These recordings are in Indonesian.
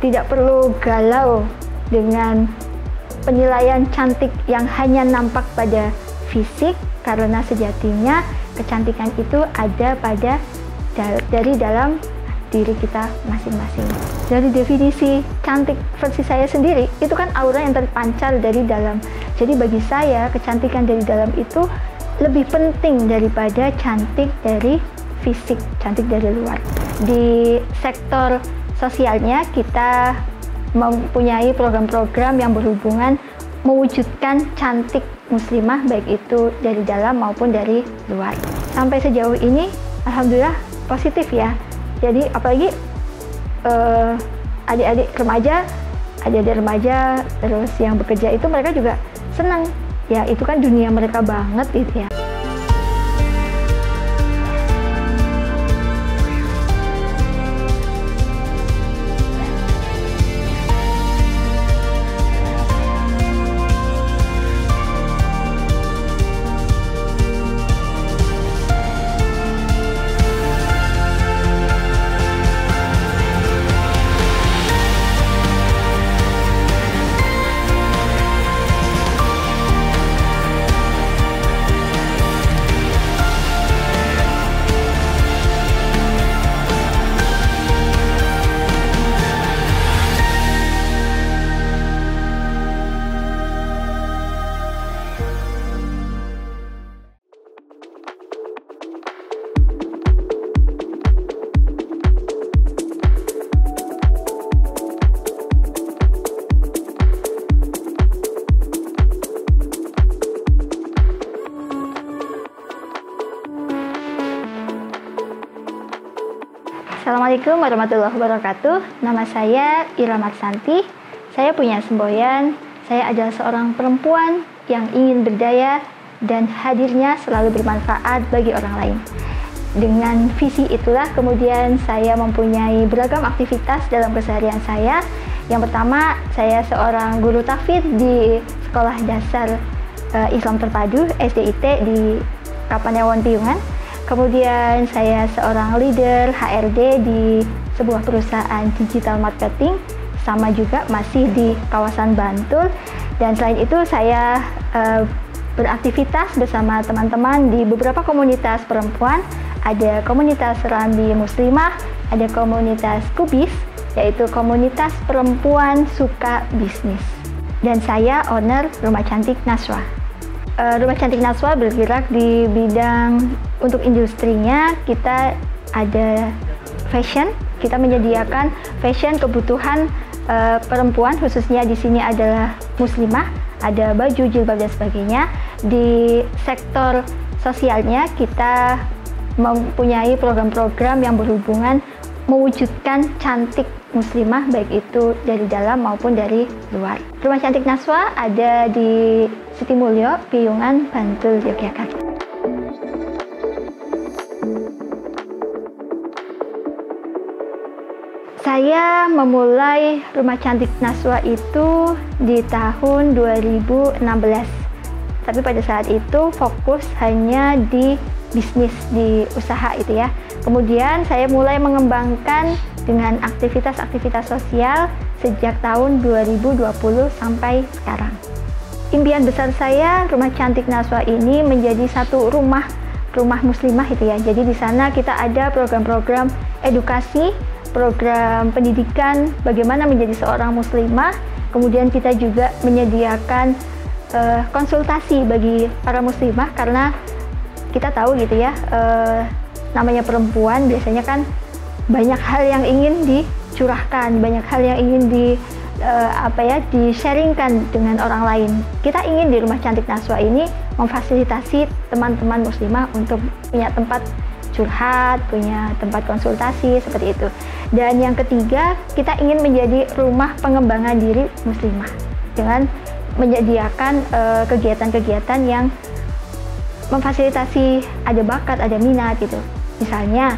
tidak perlu galau dengan penilaian cantik yang hanya nampak pada fisik, karena sejatinya kecantikan itu ada dari dalam diri kita masing-masing. Dari definisi cantik versi saya sendiri, itu kan aura yang terpancar dari dalam. Jadi bagi saya, kecantikan dari dalam itu lebih penting daripada cantik dari fisik, cantik dari luar. Di sektor sosialnya, kita mempunyai program-program yang berhubungan mewujudkan cantik muslimah, baik itu dari dalam maupun dari luar. Sampai sejauh ini, alhamdulillah positif ya. Jadi apalagi adik-adik remaja terus yang bekerja itu mereka juga senang. Ya itu kan dunia mereka banget gitu ya. Assalamualaikum warahmatullahi wabarakatuh. Nama saya Ira Marsanti. Saya punya semboyan. Saya adalah seorang perempuan yang ingin berdaya dan hadirnya selalu bermanfaat bagi orang lain. Dengan visi itulah kemudian saya mempunyai beragam aktivitas dalam keseharian saya. Yang pertama, saya seorang guru tahfidz di Sekolah Dasar Islam Terpadu SDIT di Kapanewon Piungan. Kemudian saya seorang leader HRD di sebuah perusahaan digital marketing, sama juga masih di kawasan Bantul. Dan selain itu saya beraktivitas bersama teman-teman di beberapa komunitas perempuan. Ada komunitas Serambi Muslimah, ada komunitas Kubis, yaitu komunitas perempuan suka bisnis. Dan saya owner Rumah Cantik Naswa. Rumah Cantik Naswa bergerak di bidang untuk industrinya. Kita ada fashion, kita menyediakan fashion kebutuhan perempuan, khususnya di sini adalah muslimah, ada baju, jilbab dan sebagainya. Di sektor sosialnya kita mempunyai program-program yang berhubungan mewujudkan cantik muslimah, baik itu dari dalam maupun dari luar. Rumah Cantik Naswa ada di Sitimulyo, Piungan, Bantul, Yogyakarta. Saya memulai Rumah Cantik Naswa itu di tahun 2016. Tapi pada saat itu fokus hanya di bisnis, di usaha itu ya. Kemudian saya mulai mengembangkan dengan aktivitas-aktivitas sosial sejak tahun 2020 sampai sekarang. Impian besar saya, Rumah Cantik Naswa ini menjadi satu rumah muslimah itu ya. Jadi di sana kita ada program-program edukasi, program pendidikan bagaimana menjadi seorang muslimah. Kemudian kita juga menyediakan konsultasi bagi para muslimah, karena kita tahu gitu ya, namanya perempuan biasanya kan banyak hal yang ingin dicurahkan, banyak hal yang ingin di-sharingkan dengan orang lain. Kita ingin di Rumah Cantik Naswa ini memfasilitasi teman-teman muslimah untuk punya tempat curhat, punya tempat konsultasi, seperti itu. Dan yang ketiga, kita ingin menjadi rumah pengembangan diri muslimah dengan menyediakan kegiatan-kegiatan yang memfasilitasi ada bakat, ada minat gitu. Misalnya,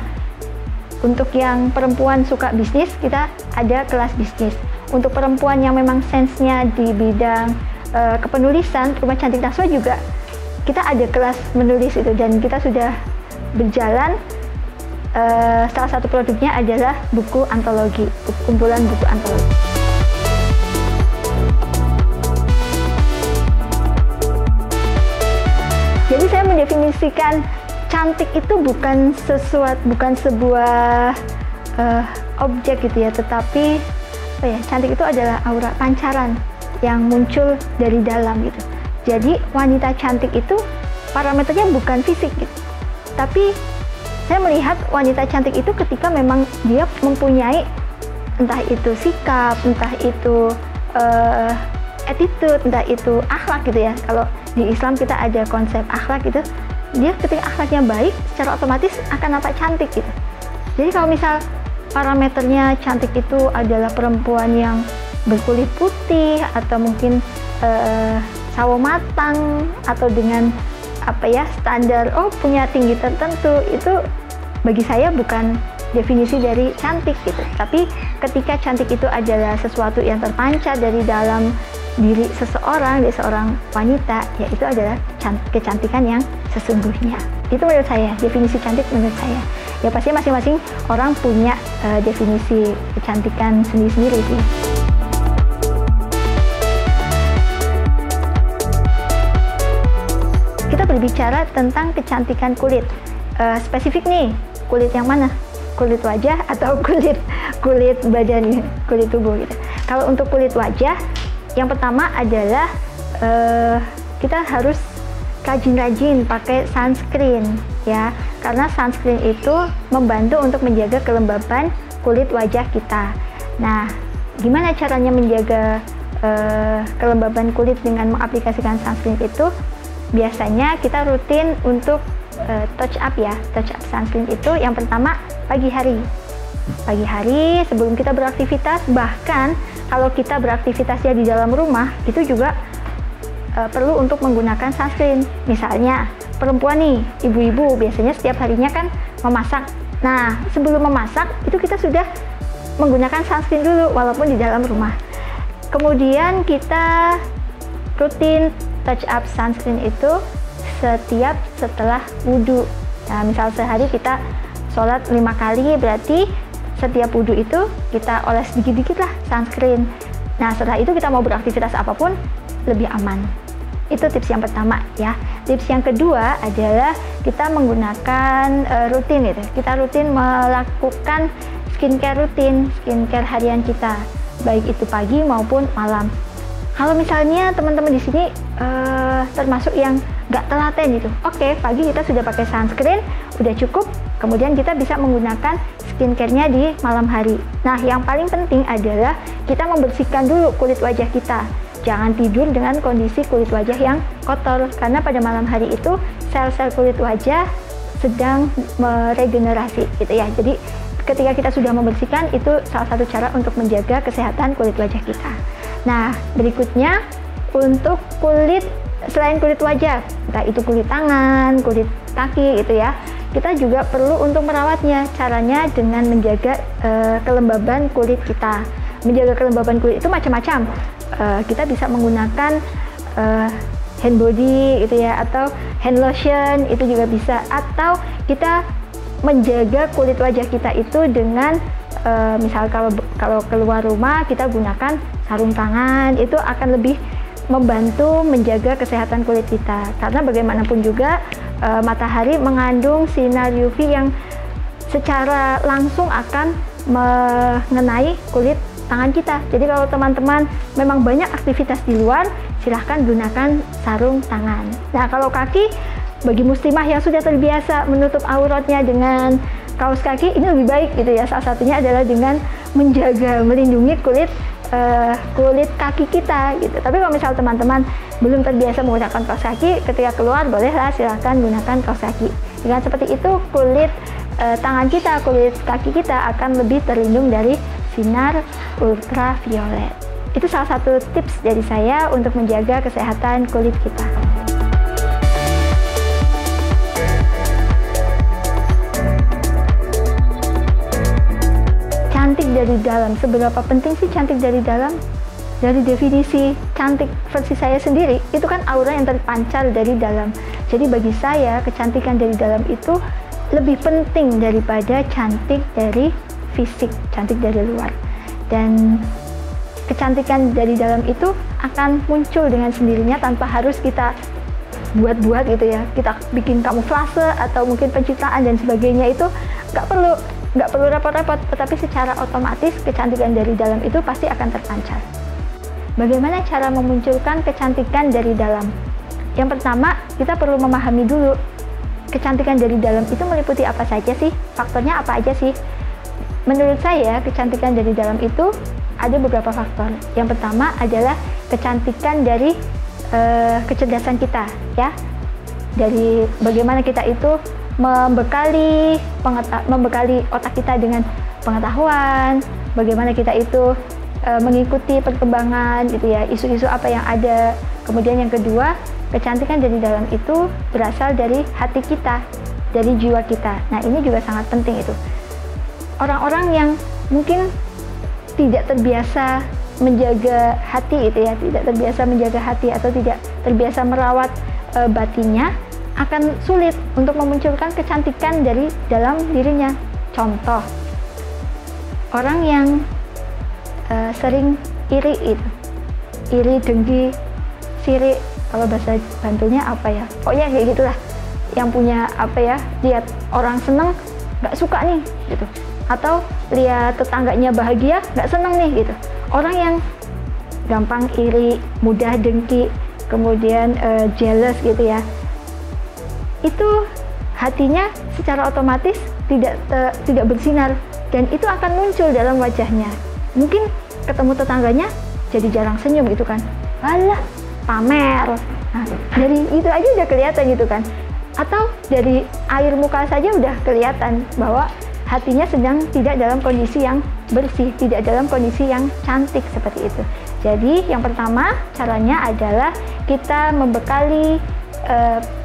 untuk yang perempuan suka bisnis, kita ada kelas bisnis. Untuk perempuan yang memang sense-nya di bidang kepenulisan, Rumah Cantik Naswa juga kita ada kelas menulis itu, dan kita sudah berjalan salah satu produknya adalah buku antologi, kumpulan buku antologi. Jadi saya mendefinisikan cantik itu bukan sebuah objek gitu ya, tetapi cantik itu adalah aura pancaran yang muncul dari dalam gitu. Jadi wanita cantik itu parameternya bukan fisik gitu, tapi saya melihat wanita cantik itu ketika memang dia mempunyai entah itu sikap, entah itu attitude, entah itu akhlak gitu ya. Kalau di Islam kita ada konsep akhlak gitu, dia ketika akhlaknya baik secara otomatis akan nampak cantik gitu. Jadi kalau misal parameternya cantik itu adalah perempuan yang berkulit putih atau mungkin sawo matang atau dengan standar punya tinggi tertentu, itu bagi saya bukan definisi dari cantik gitu. Tapi ketika cantik itu adalah sesuatu yang terpancar dari dalam diri seseorang, dari seorang wanita, ya itu adalah kecantikan yang sesungguhnya. Itu menurut saya, definisi cantik menurut saya. Ya pasti masing-masing orang punya definisi kecantikan sendiri-sendiri sih. Kita berbicara tentang kecantikan kulit. Spesifik nih, kulit yang mana? Kulit wajah atau kulit badan, kulit tubuh gitu. Kalau untuk kulit wajah, yang pertama adalah kita harus rajin-rajin pakai sunscreen ya, karena sunscreen itu membantu untuk menjaga kelembaban kulit wajah kita. Nah, gimana caranya menjaga kelembaban kulit dengan mengaplikasikan sunscreen itu? Biasanya kita rutin untuk touch up ya. Touch up sunscreen itu yang pertama pagi hari sebelum kita beraktivitas. Bahkan kalau kita beraktivitasnya di dalam rumah, itu juga perlu untuk menggunakan sunscreen. Misalnya perempuan nih, ibu-ibu biasanya setiap harinya kan memasak. Nah, sebelum memasak itu kita sudah menggunakan sunscreen dulu walaupun di dalam rumah. Kemudian kita rutin touch up sunscreen itu setiap setelah wudhu. Nah, misal sehari kita sholat 5 kali, berarti setiap wudhu itu kita oles dikit-dikit lah sunscreen. Nah, setelah itu kita mau beraktivitas apapun lebih aman. Itu tips yang pertama ya. Tips yang kedua adalah kita menggunakan rutin gitu. Kita rutin melakukan skincare harian kita, baik itu pagi maupun malam. Kalau misalnya teman-teman di sini termasuk yang nggak telaten gitu, oke, pagi kita sudah pakai sunscreen, udah cukup. Kemudian kita bisa menggunakan skincare-nya di malam hari. Nah, yang paling penting adalah kita membersihkan dulu kulit wajah kita. Jangan tidur dengan kondisi kulit wajah yang kotor, karena pada malam hari itu sel-sel kulit wajah sedang meregenerasi gitu ya. Jadi ketika kita sudah membersihkan, itu salah satu cara untuk menjaga kesehatan kulit wajah kita. Nah, berikutnya untuk kulit, selain kulit wajah, entah itu kulit tangan, kulit kaki gitu ya, kita juga perlu untuk merawatnya. Caranya dengan menjaga kelembaban kulit kita. Menjaga kelembaban kulit itu macam-macam. Kita bisa menggunakan hand body gitu ya, atau hand lotion itu juga bisa. Atau kita menjaga kulit wajah kita itu dengan misal kalau keluar rumah kita gunakan sarung tangan, itu akan lebih membantu menjaga kesehatan kulit kita. Karena bagaimanapun juga matahari mengandung sinar UV yang secara langsung akan mengenai kulit tangan kita. Jadi kalau teman-teman memang banyak aktivitas di luar, silahkan gunakan sarung tangan. Nah, kalau kaki, bagi muslimah yang sudah terbiasa menutup auratnya dengan kaos kaki, ini lebih baik gitu ya. Salah satunya adalah dengan menjaga, melindungi kulit kaki kita gitu. Tapi kalau misal teman-teman belum terbiasa menggunakan kaos kaki, ketika keluar bolehlah silahkan gunakan kaos kaki. Dengan seperti itu kulit tangan kita, kulit kaki kita akan lebih terlindung dari sinar ultraviolet. Itu salah satu tips dari saya untuk menjaga kesehatan kulit kita. Cantik dari dalam, seberapa penting sih cantik dari dalam? Dari definisi cantik versi saya sendiri, itu kan aura yang terpancar dari dalam. Jadi bagi saya, kecantikan dari dalam itu lebih penting daripada cantik dari fisik, cantik dari luar. Dan kecantikan dari dalam itu akan muncul dengan sendirinya tanpa harus kita buat-buat gitu ya. Kita bikin kamuflase atau mungkin pencitraan dan sebagainya, itu nggak perlu repot-repot, tetapi secara otomatis kecantikan dari dalam itu pasti akan terpancar. Bagaimana cara memunculkan kecantikan dari dalam? Yang pertama, kita perlu memahami dulu kecantikan dari dalam itu meliputi apa saja sih? Faktornya apa aja sih? Menurut saya, kecantikan dari dalam itu ada beberapa faktor. Yang pertama adalah kecantikan dari kecerdasan kita, ya. Dari bagaimana kita itu membekali otak kita dengan pengetahuan, bagaimana kita itu mengikuti perkembangan gitu ya, isu-isu apa yang ada. Kemudian yang kedua, kecantikan dari dalam itu berasal dari hati kita, dari jiwa kita. Nah, ini juga sangat penting itu. Orang-orang yang mungkin tidak terbiasa menjaga hati itu ya, tidak terbiasa menjaga hati atau tidak terbiasa merawat batinnya, akan sulit untuk memunculkan kecantikan dari dalam dirinya. Contoh, orang yang sering iri itu, iri, dengki, sirik, kalau bahasa Bantunya apa ya, pokoknya kayak gitulah, yang punya apa ya, lihat orang seneng nggak suka nih gitu, atau lihat tetangganya bahagia nggak seneng nih gitu. Orang yang gampang iri, mudah dengki, kemudian jealous gitu ya, itu hatinya secara otomatis tidak bersinar, dan itu akan muncul dalam wajahnya. Mungkin ketemu tetangganya jadi jarang senyum gitu kan, alah pamer. Nah, dari itu aja udah kelihatan gitu kan. Atau dari air muka saja udah kelihatan bahwa hatinya sedang tidak dalam kondisi yang bersih, tidak dalam kondisi yang cantik seperti itu. Jadi yang pertama caranya adalah kita membekali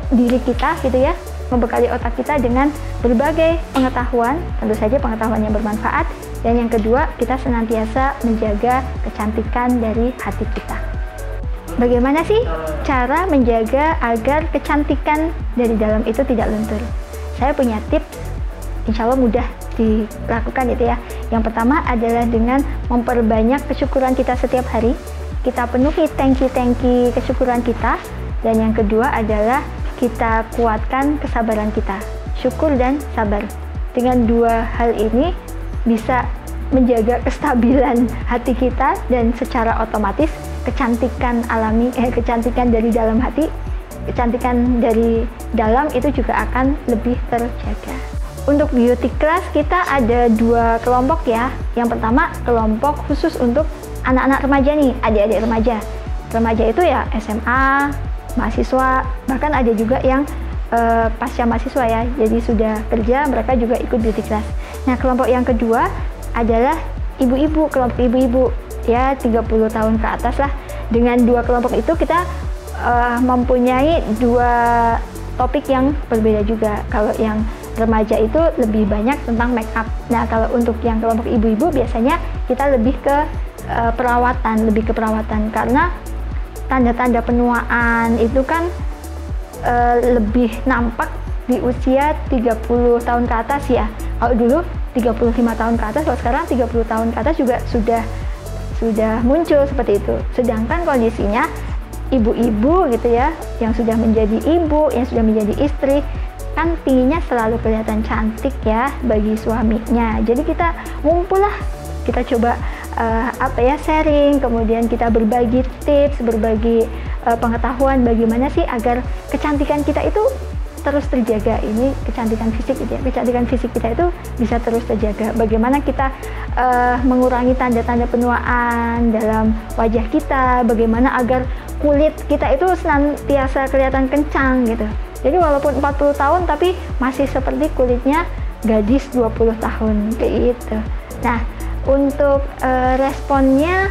diri kita gitu ya, membekali otak kita dengan berbagai pengetahuan, tentu saja pengetahuan yang bermanfaat. Dan yang kedua, kita senantiasa menjaga kecantikan dari hati kita. Bagaimana sih cara menjaga agar kecantikan dari dalam itu tidak luntur? Saya punya tips, insya Allah mudah dilakukan gitu ya. Yang pertama adalah dengan memperbanyak kesyukuran kita setiap hari. Kita penuhi tangki-tangki kesyukuran kita. Dan yang kedua adalah kita kuatkan kesabaran kita, syukur dan sabar. Dengan dua hal ini bisa menjaga kestabilan hati kita, dan secara otomatis kecantikan alami, kecantikan dari dalam hati, kecantikan dari dalam itu juga akan lebih terjaga. Untuk beauty class kita ada dua kelompok ya. Yang pertama kelompok khusus untuk anak-anak remaja nih, adik-adik remaja. Remaja itu ya SMA, mahasiswa, bahkan ada juga yang pasca mahasiswa ya, jadi sudah kerja, mereka juga ikut beauty class. Nah, kelompok yang kedua adalah ibu-ibu, kelompok ibu-ibu ya 30 tahun ke atas lah. Dengan dua kelompok itu kita mempunyai dua topik yang berbeda juga. Kalau yang remaja itu lebih banyak tentang make up. Nah, kalau untuk yang kelompok ibu-ibu biasanya kita lebih ke perawatan, karena tanda-tanda penuaan itu kan lebih nampak di usia 30 tahun ke atas ya. Kalau dulu 35 tahun ke atas, kalau sekarang 30 tahun ke atas juga sudah muncul seperti itu. Sedangkan kondisinya ibu-ibu gitu ya, yang sudah menjadi ibu, yang sudah menjadi istri, kan pinginnya selalu kelihatan cantik ya bagi suaminya. Jadi kita ngumpul lah, kita coba sharing, kemudian kita berbagi tips, berbagi pengetahuan bagaimana sih agar kecantikan kita itu terus terjaga. Ini kecantikan fisik gitu ya, kecantikan fisik kita itu bisa terus terjaga. Bagaimana kita mengurangi tanda-tanda penuaan dalam wajah kita, bagaimana agar kulit kita itu senantiasa kelihatan kencang gitu. Jadi walaupun 40 tahun tapi masih seperti kulitnya gadis 20 tahun kayak gitu. Nah, untuk responnya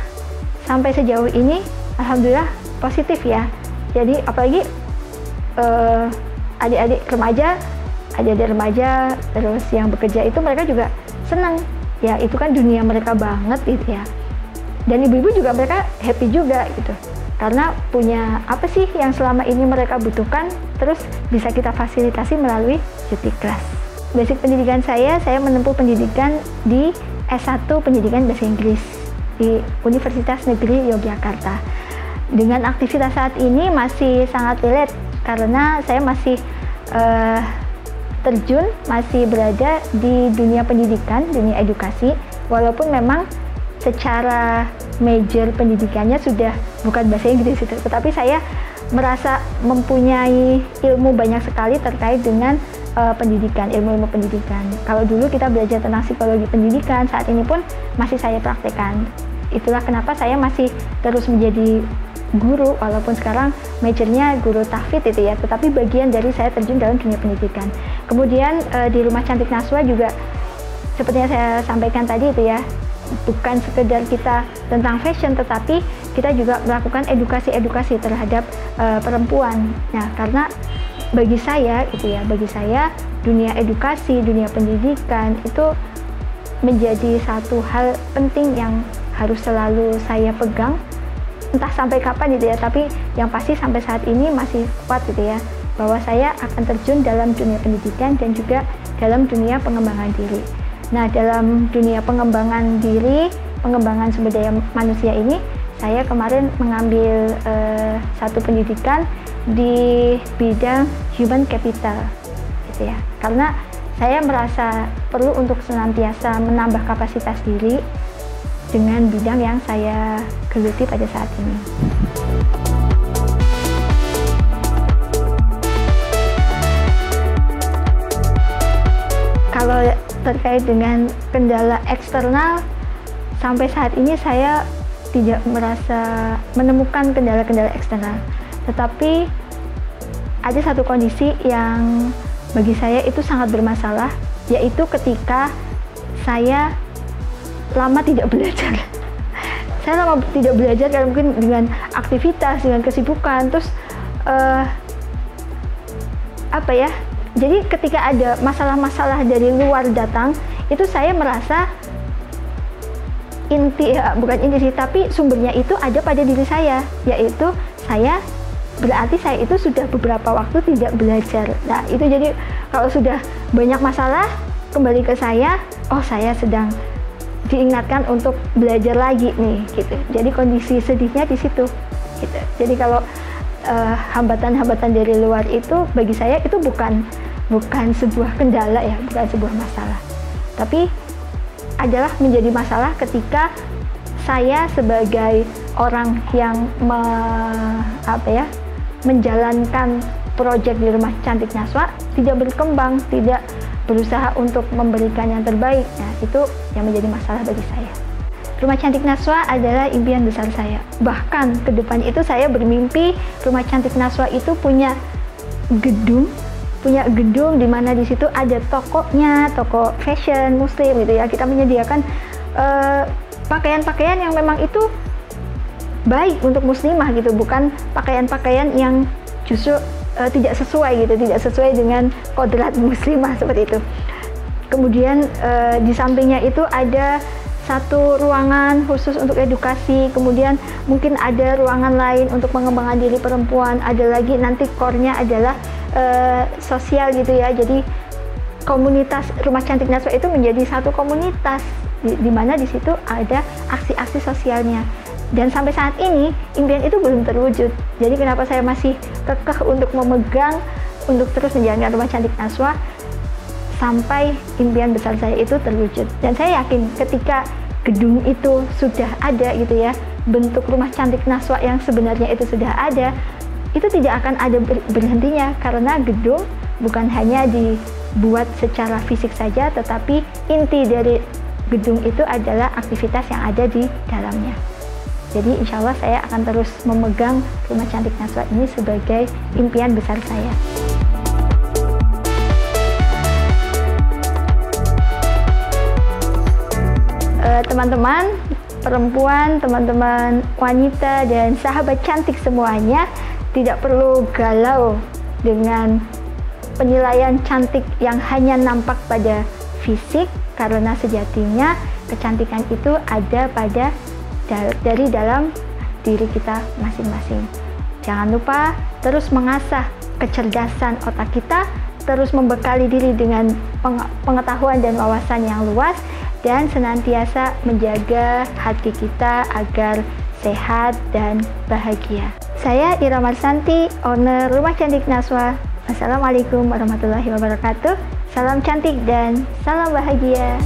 sampai sejauh ini alhamdulillah positif ya. Jadi apalagi adik-adik remaja terus yang bekerja itu mereka juga senang ya, itu kan dunia mereka banget gitu ya. Dan ibu-ibu juga mereka happy juga gitu, karena punya apa sih yang selama ini mereka butuhkan terus bisa kita fasilitasi melalui beauty class. basic pendidikan saya menempuh pendidikan di S1 Pendidikan Bahasa Inggris di Universitas Negeri Yogyakarta. Dengan aktivitas saat ini masih sangat relate karena saya masih terjun, masih berada di dunia pendidikan, dunia edukasi, walaupun memang secara major pendidikannya sudah bukan bahasa Inggris itu, tetapi saya merasa mempunyai ilmu banyak sekali terkait dengan pendidikan, ilmu-ilmu pendidikan. Kalau dulu kita belajar tentang psikologi pendidikan, saat ini pun masih saya praktekkan. Itulah kenapa saya masih terus menjadi guru, walaupun sekarang majornya guru tahfidz itu ya, tetapi bagian dari saya terjun dalam dunia pendidikan. Kemudian di Rumah Cantik Naswa juga seperti yang saya sampaikan tadi itu ya, bukan sekedar kita tentang fashion, tetapi kita juga melakukan edukasi terhadap perempuan. Nah, karena bagi saya dunia edukasi, dunia pendidikan itu menjadi satu hal penting yang harus selalu saya pegang, entah sampai kapan gitu ya, tapi yang pasti sampai saat ini masih kuat gitu ya, bahwa saya akan terjun dalam dunia pendidikan dan juga dalam dunia pengembangan diri. Nah, dalam dunia pengembangan diri, pengembangan sumber daya manusia ini, saya kemarin mengambil satu pendidikan di bidang human capital gitu ya, karena saya merasa perlu untuk senantiasa menambah kapasitas diri dengan bidang yang saya geluti pada saat ini. Kalau terkait dengan kendala eksternal, sampai saat ini saya tidak merasa menemukan kendala-kendala eksternal. Tetapi ada satu kondisi yang bagi saya itu sangat bermasalah, yaitu ketika saya lama tidak belajar. Saya lama tidak belajar karena mungkin dengan aktivitas, dengan kesibukan, terus jadi ketika ada masalah-masalah dari luar datang, itu saya merasa bukan inti sih, tapi sumbernya itu ada pada diri saya, yaitu berarti saya itu sudah beberapa waktu tidak belajar. Nah, itu jadi kalau sudah banyak masalah kembali ke saya, saya sedang diingatkan untuk belajar lagi nih gitu. Jadi kondisi sedihnya di situ gitu. Jadi kalau hambatan-hambatan dari luar itu bagi saya itu bukan sebuah kendala ya, bukan sebuah masalah. Tapi adalah menjadi masalah ketika saya sebagai orang yang menjalankan proyek di Rumah Cantik Naswa tidak berkembang, tidak berusaha untuk memberikan yang terbaik. Nah, itu yang menjadi masalah bagi saya. Rumah Cantik Naswa adalah impian besar saya. Bahkan ke depan itu saya bermimpi Rumah Cantik Naswa itu punya gedung di mana di situ ada tokonya, toko fashion muslim gitu ya. Kita menyediakan pakaian-pakaian yang memang itu baik untuk muslimah gitu, bukan pakaian-pakaian yang justru tidak sesuai dengan kodrat muslimah seperti itu. Kemudian di sampingnya itu ada satu ruangan khusus untuk edukasi, kemudian mungkin ada ruangan lain untuk pengembangan diri perempuan, ada lagi nanti core-nya adalah sosial gitu ya. Jadi komunitas Rumah Cantik Naswa itu menjadi satu komunitas di mana di situ ada aksi-aksi sosialnya. Dan sampai saat ini impian itu belum terwujud. Jadi kenapa saya masih kekeh untuk memegang, untuk terus menjalankan Rumah Cantik Naswa sampai impian besar saya itu terwujud. Dan saya yakin ketika gedung itu sudah ada gitu ya, bentuk Rumah Cantik Naswa yang sebenarnya itu sudah ada, itu tidak akan ada berhentinya, karena gedung bukan hanya dibuat secara fisik saja, tetapi inti dari gedung itu adalah aktivitas yang ada di dalamnya. Jadi insya Allah saya akan terus memegang Rumah Cantik Naswa ini sebagai impian besar saya. Teman-teman perempuan, teman-teman wanita, dan sahabat cantik semuanya, tidak perlu galau dengan penilaian cantik yang hanya nampak pada fisik, karena sejatinya kecantikan itu ada dari dalam diri kita masing-masing. Jangan lupa terus mengasah kecerdasan otak kita terus membekali diri dengan pengetahuan dan wawasan yang luas, dan senantiasa menjaga hati kita agar sehat dan bahagia. Saya Ira Marsanti, owner Rumah Cantik Naswa. Assalamualaikum warahmatullahi wabarakatuh. Salam cantik dan salam bahagia.